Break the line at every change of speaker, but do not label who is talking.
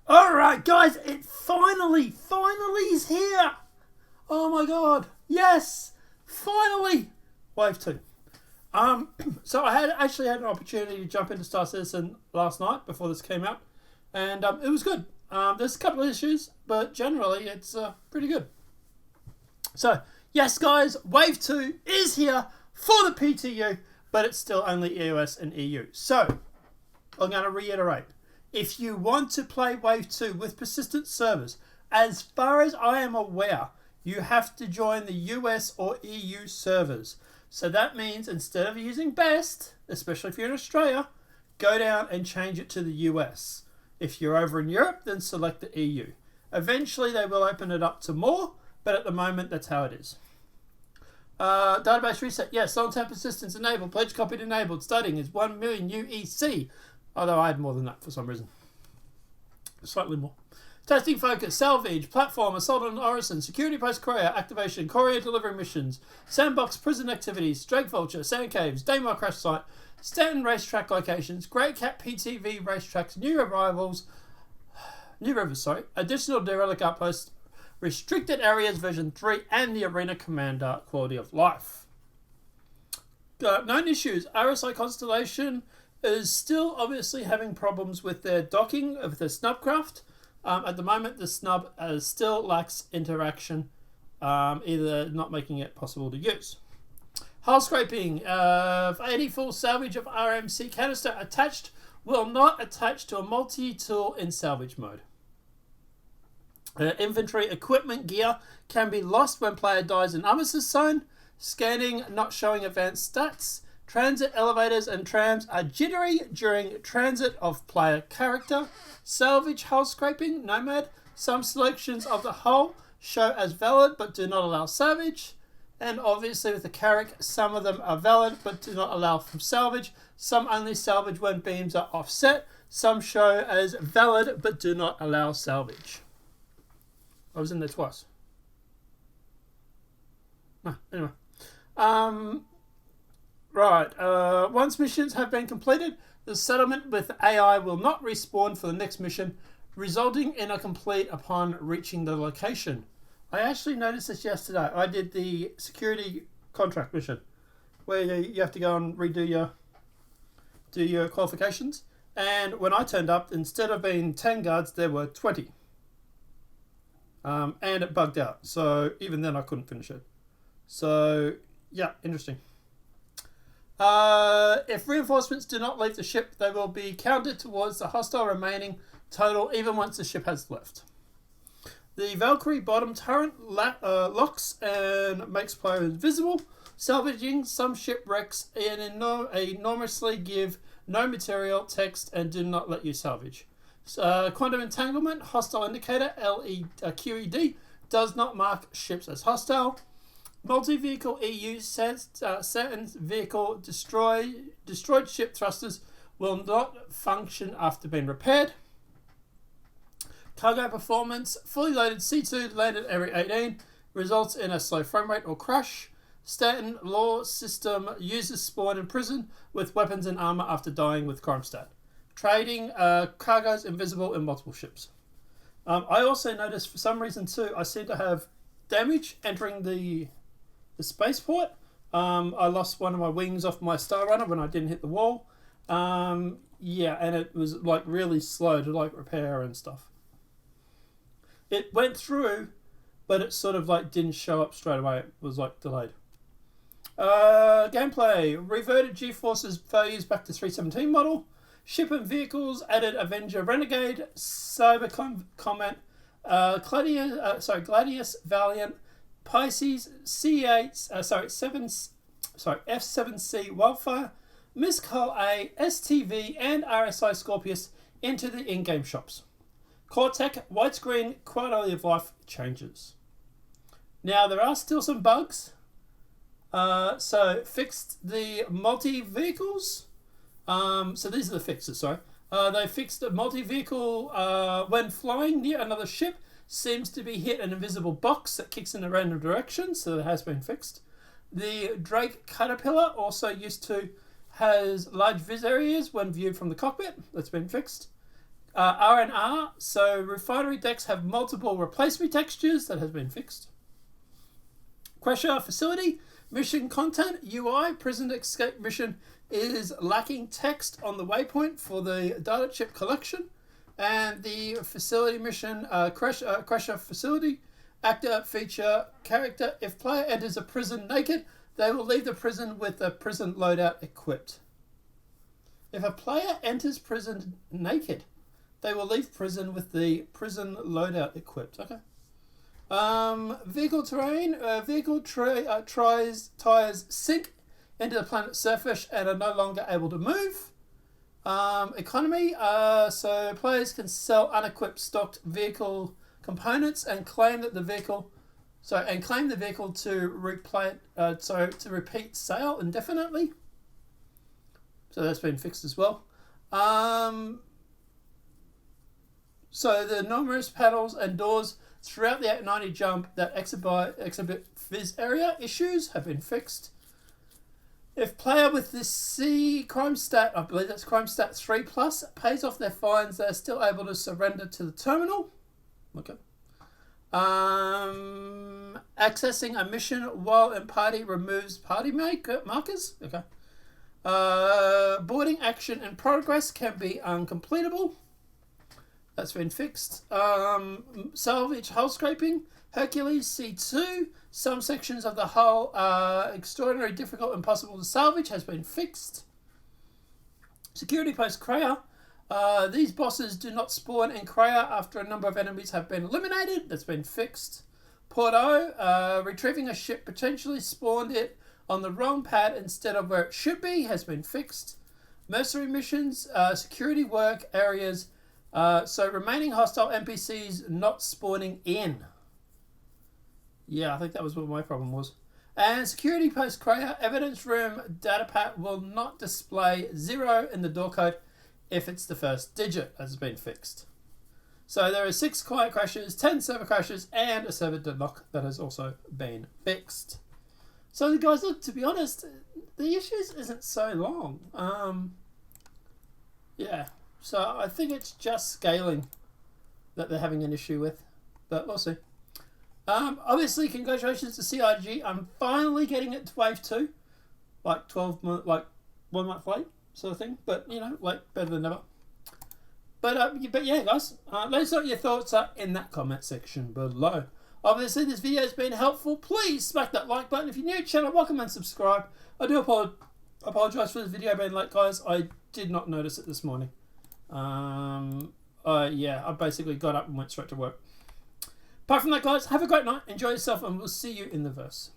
Alright guys, it finally is here! Oh my god, yes! Finally! Wave 2. So I had an opportunity to jump into Star Citizen last night before this came out, and it was good. There's a couple of issues, but generally it's pretty good. So, yes guys, Wave 2 is here for the PTU, but it's still only EOS and EU. So, I'm going to reiterate. If you want to play Wave 2 with persistent servers, as far as I am aware, you have to join the US or EU servers. So that means instead of using BEST, especially if you're in Australia, go down and change it to the US. If you're over in Europe, then select the EU. Eventually they will open it up to more, but at the moment that's how it is. Database reset, yes, long-term persistence enabled, pledge copied enabled, starting is 1 million UEC. Although I had more than that for some reason. Slightly more. Testing focus, salvage, platform, assault on Orison, security post courier, activation, courier delivery missions, sandbox prison activities, Drake Vulture, sand caves, Daymar crash site, Stanton racetrack locations, Great Cat PTV racetracks, new rivers, additional derelict outposts, restricted areas version 3, and the arena commander quality of life. Known issues, RSI Constellation is still obviously having problems with their docking of the snubcraft. At the moment, the snub still lacks interaction, either not making it possible to use. Hull scraping of 80 full salvage of RMC canister attached will not attach to a multi-tool in salvage mode. Inventory equipment gear can be lost when player dies in armistice zone. Scanning not showing advanced stats. Transit elevators and trams are jittery during transit of player character. Salvage hull scraping, Nomad. Some selections of the hull show as valid but do not allow salvage. And obviously with the Carrack, some of them are valid but do not allow from salvage. Some only salvage when beams are offset. Some show as valid but do not allow salvage. I was in there twice. Anyway. Right, once missions have been completed, the settlement with AI will not respawn for the next mission, resulting in a complete upon reaching the location. I actually noticed this yesterday. I did the security contract mission, where you have to go and redo your qualifications. And when I turned up, instead of being 10 guards, there were 20. And it bugged out. So even then I couldn't finish it. So, yeah, interesting. If reinforcements do not leave the ship, they will be counted towards the hostile remaining total even once the ship has left. The Valkyrie bottom turret locks and makes player invisible. Salvaging some shipwrecks and enormously give no material, text, and do not let you salvage. Quantum entanglement, hostile indicator, QED, does not mark ships as hostile. Multi-vehicle EU Saturn vehicle destroyed ship thrusters will not function after being repaired. Cargo performance, fully loaded C2 landed every 18 results in a slow frame rate or crash. Stanton law system users spawn in prison with weapons and armor after dying with crime stat. Trading cargoes invisible in multiple ships. I also noticed for some reason too, I seem to have damage entering the spaceport. I lost one of my wings off my Star Runner when I didn't hit the wall. Yeah, and it was like really slow to like repair and stuff. It went through, but it sort of like didn't show up straight away. It was like delayed. Gameplay. Reverted G-Force's values back to 3.17 model. Ship and vehicles added Avenger Renegade, Cyber Comment, Gladius Valiant, Pisces, F7C Wildfire, Miscall A, STV, and RSI Scorpius into the in-game shops. Cortec widescreen quality of life changes. Now there are still some bugs. So fixed the multi-vehicles. So these are the fixes, sorry. They fixed the multi-vehicle when flying near another ship seems to be hit an invisible box that kicks in a random direction, so that has been fixed. The Drake Caterpillar also has large vis areas when viewed from the cockpit. That's been fixed. R&R, so refinery decks have multiple replacement textures. That has been fixed. Crusher facility, mission content, UI, prison escape mission is lacking text on the waypoint for the data chip collection. And the facility mission, Crusher facility, actor feature character. If player enters a prison naked, they will leave the prison with the prison loadout equipped. If a player enters prison naked, they will leave prison with the prison loadout equipped. Okay. Vehicle terrain. Tires sink into the planet's surface and are no longer able to move. Economy. So players can sell unequipped stocked vehicle components and claim that the vehicle, to repeat sale indefinitely. So that's been fixed as well. So the numerous panels and doors throughout the 890 jump that exhibit Fizz area issues have been fixed. If player with the C crime stat, I believe that's crime stat 3+, pays off their fines, they are still able to surrender to the terminal. Okay. Accessing a mission while in party removes party markers. Okay. Boarding action in progress can be uncompletable. That's been fixed. Salvage hull scraping. Hercules C2. Some sections of the hull are extraordinarily difficult and impossible to salvage. Has been fixed. Security post Kreia. These bosses do not spawn in Kreia after a number of enemies have been eliminated. That's been fixed. Porto. Retrieving a ship potentially spawned it on the wrong pad instead of where it should be. Has been fixed. Mercenary missions. Security work areas. So remaining hostile NPCs not spawning in. Yeah, I think that was what my problem was. And security post Kreia, evidence room data pad will not display 0 in the door code if it's the first digit, has been fixed. So there are 6 client crashes, 10 server crashes, and a server deadlock that has also been fixed. So guys, look, to be honest, the issues isn't so long. Yeah. So I think it's just scaling that they're having an issue with, but we'll see. Obviously, congratulations to CIG. I'm finally getting it to Wave 2, like 1 month late, sort of thing. But you know, like better than never. But yeah, guys, let us know what your thoughts are in that comment section below. Obviously, this video has been helpful. Please smack that like button. If you're new to the channel, welcome and subscribe. I do apologize for this video being late, guys. I did not notice it this morning. Yeah, I basically got up and went straight to work. Apart from that, guys, have a great night, enjoy yourself, and we'll see you in the verse.